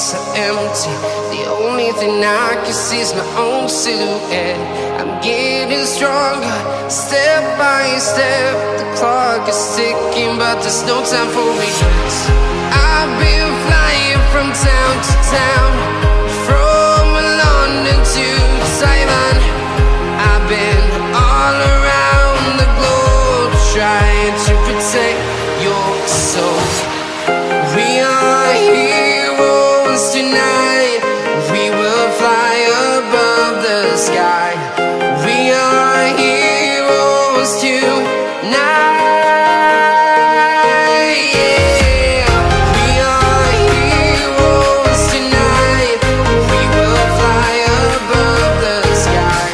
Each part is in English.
streets are empty. The only thing I can see is my own silhouette. I'm getting stronger, step by step. The clock is ticking, but there's no time for regrets. I've been flying from town to town, from London to Taiwan. I've been all around the globe, trying to protect your soul. We are heroes tonight. We will fly above the sky. We are heroes tonight. Yeah. We are heroes tonight. We will fly above the sky.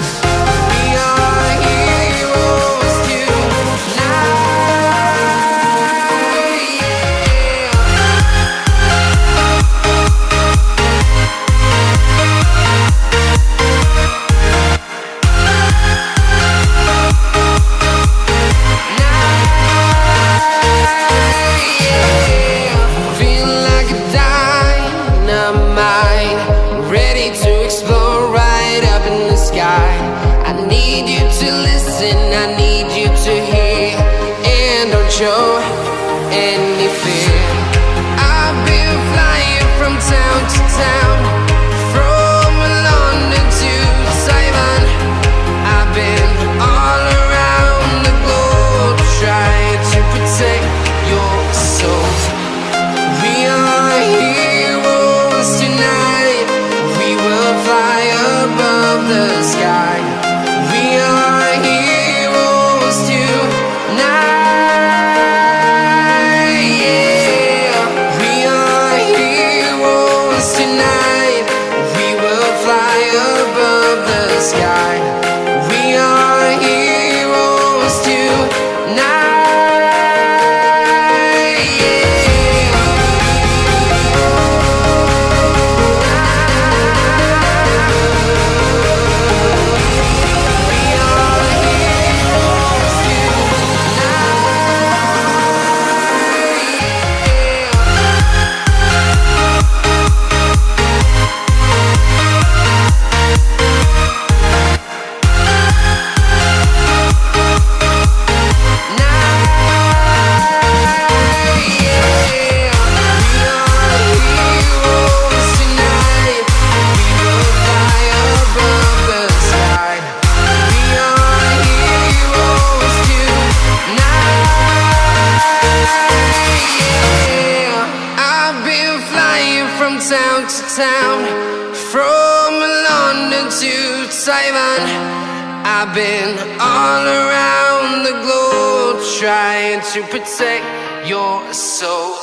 We are heroes tonight. I need you to hear and don't show any fear. I've been flying from town to town, from London to Taiwan. I've been all around the globe, trying to protect your soul. We are heroes tonight. We will fly above the sky. We are heroes tonight. Yeah. We are heroes tonight. We will fly above the sky. We are heroes tonight. From town to town, from London to Taiwan. I've been all around the globe, trying to protect your soul.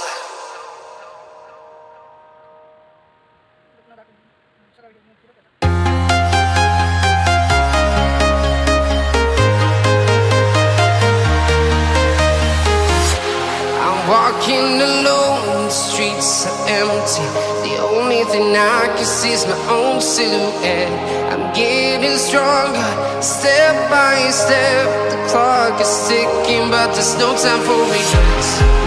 I'm walking alone, the streets are empty. The only thing I can see is my own silhouette. I'm getting stronger, step by step. The clock is ticking, but there's no time for regrets.